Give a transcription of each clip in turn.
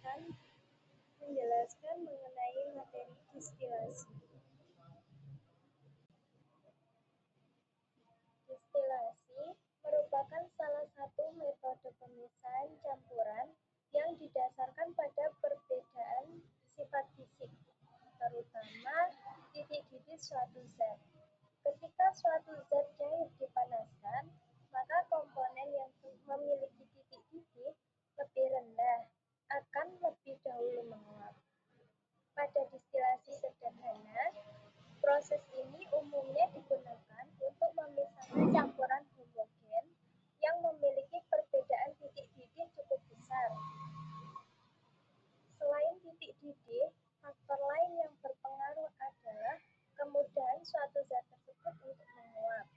akan menjelaskan mengenai materi distilasi. Distilasi merupakan salah satu metode pemisahan campuran yang didasarkan pada perbedaan sifat fisik, terutama titik-titik suatu zat. Ketika suatu zat cair dipanaskan, maka komponen yang memiliki titik-titik lebih rendah akan lebih dahulu menguap. Pada distilasi sederhana, proses ini umumnya digunakan untuk memisahkan campuran homogen yang memiliki perbedaan titik-titik cukup besar. Selain titik-titik, faktor lain yang berpengaruh adalah kemudahan suatu zat tersebut untuk menguap.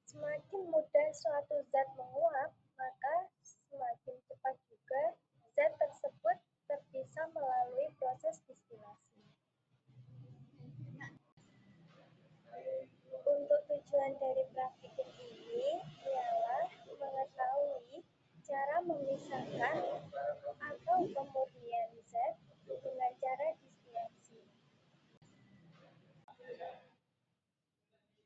Semakin mudah suatu zat menguap, maka semakin cepat juga zat tersebut terpisah melalui proses distilasi. Untuk tujuan dari praktikum ini ialah mengetahui cara memisahkan atau pemurnian zat dengan cara distilasi.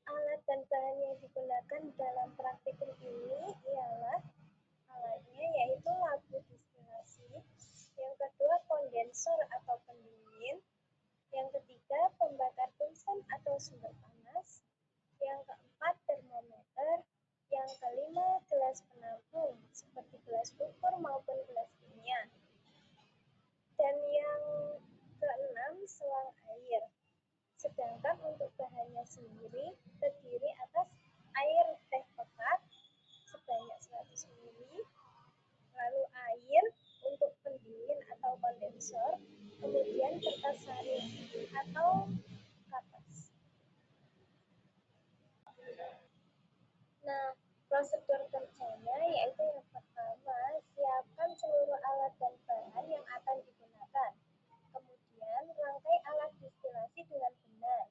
Alat dan bahan yang digunakan dalam praktikum ini ialah alatnya yaitu lampu distilasi, yang kedua kondensor atau pendingin, yang ketiga pembakar tungsten atau sumber panas, yang keempat termometer, yang kelima gelas penampung seperti gelas ukur maupun gelas kimia, dan yang keenam selang air. Sedangkan untuk bahannya sendiri terdiri atas air teh pekat sebanyak 100 ml, lalu air untuk pendingin atau kondensor, kemudian kertas saring atau kapas. Nah, prosedur kerjanya yaitu yang pertama, siapkan seluruh alat dan bahan yang akan digunakan. Kemudian, rangkai alat distilasi dengan benar.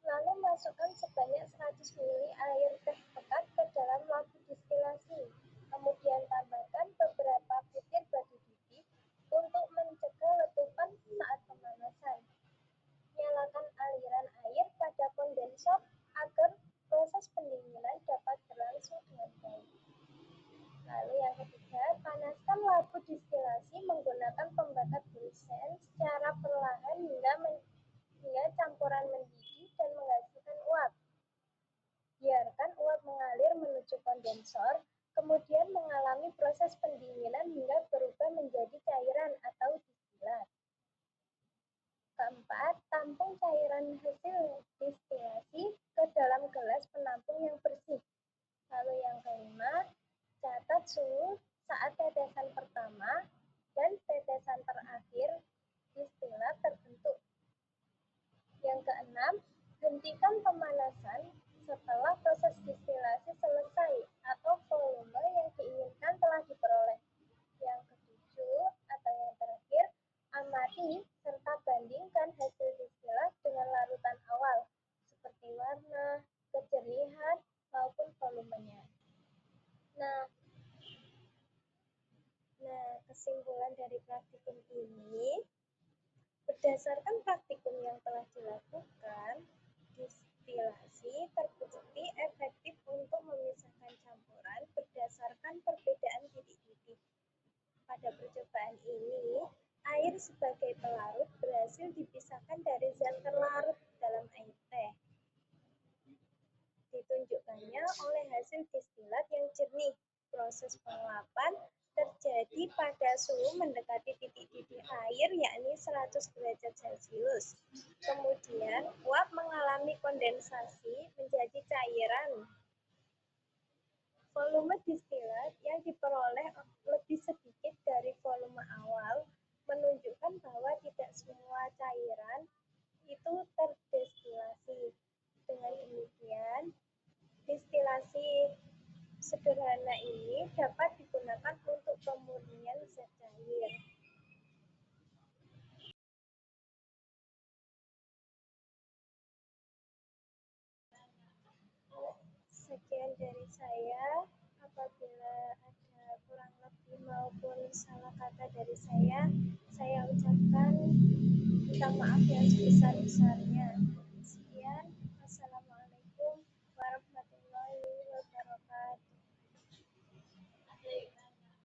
Lalu masukkan sebanyak 100 ml air teh pekat ke dalam lampu distilasi. Kemudian tambahkan beberapa butir batu bitik untuk mencegah letupan saat pemanasan. Nyalakan aliran air pada kondensor agar proses pendinginan dapat berlangsung dengan baik. Lalu yang ketiga, panaskan lampu distilasi menggunakan pembakar bunsen secara perlahan hingga campuran mendidih dan menghasilkan uap. Biarkan uap mengalir menuju kondensor, kemudian mengalami proses pendinginan hingga berubah menjadi cairan atau distilat. Keempat, tampung cairan hasil distilasi ke dalam gelas penampung yang bersih. Lalu yang kelima, catat suhu saat tetesan pertama dan tetesan terakhir distilat terbentuk. Yang keenam, hentikan pemanasan setelah proses distilasi selesai atau volume yang diinginkan telah diperoleh. Yang ketujuh atau yang terakhir, amati serta bandingkan hasil distilat dengan larutan awal seperti warna, kejernihan, maupun volumenya. Nah, kesimpulan dari praktikum ini, berdasarkan praktikum yang telah dilakukan, distilasi terbukti efektif untuk memisahkan campuran berdasarkan perbedaan titik-titik. Pada percobaan ini, air sebagai pelarut berhasil dipisahkan dari zat terlarut dalam air teh. Ditunjukkannya oleh hasil distilat yang jernih. Proses penguapan terjadi pada suhu mendekati titik-titik air, yakni 100 derajat Celcius. Kemudian, uap mengalami kondensasi menjadi cairan. Volume distilat yang diperoleh lebih sedikit dari volume awal, menunjukkan bahwa tidak semua cairan itu terdestilasi. Dengan demikian, distilasi sederhana ini dapat digunakan untuk pemurnian zat cair. Sekian dari saya. Apabila ada kurang lebih maupun salah kata dari saya ucapkan minta maaf yang sebesar-besarnya.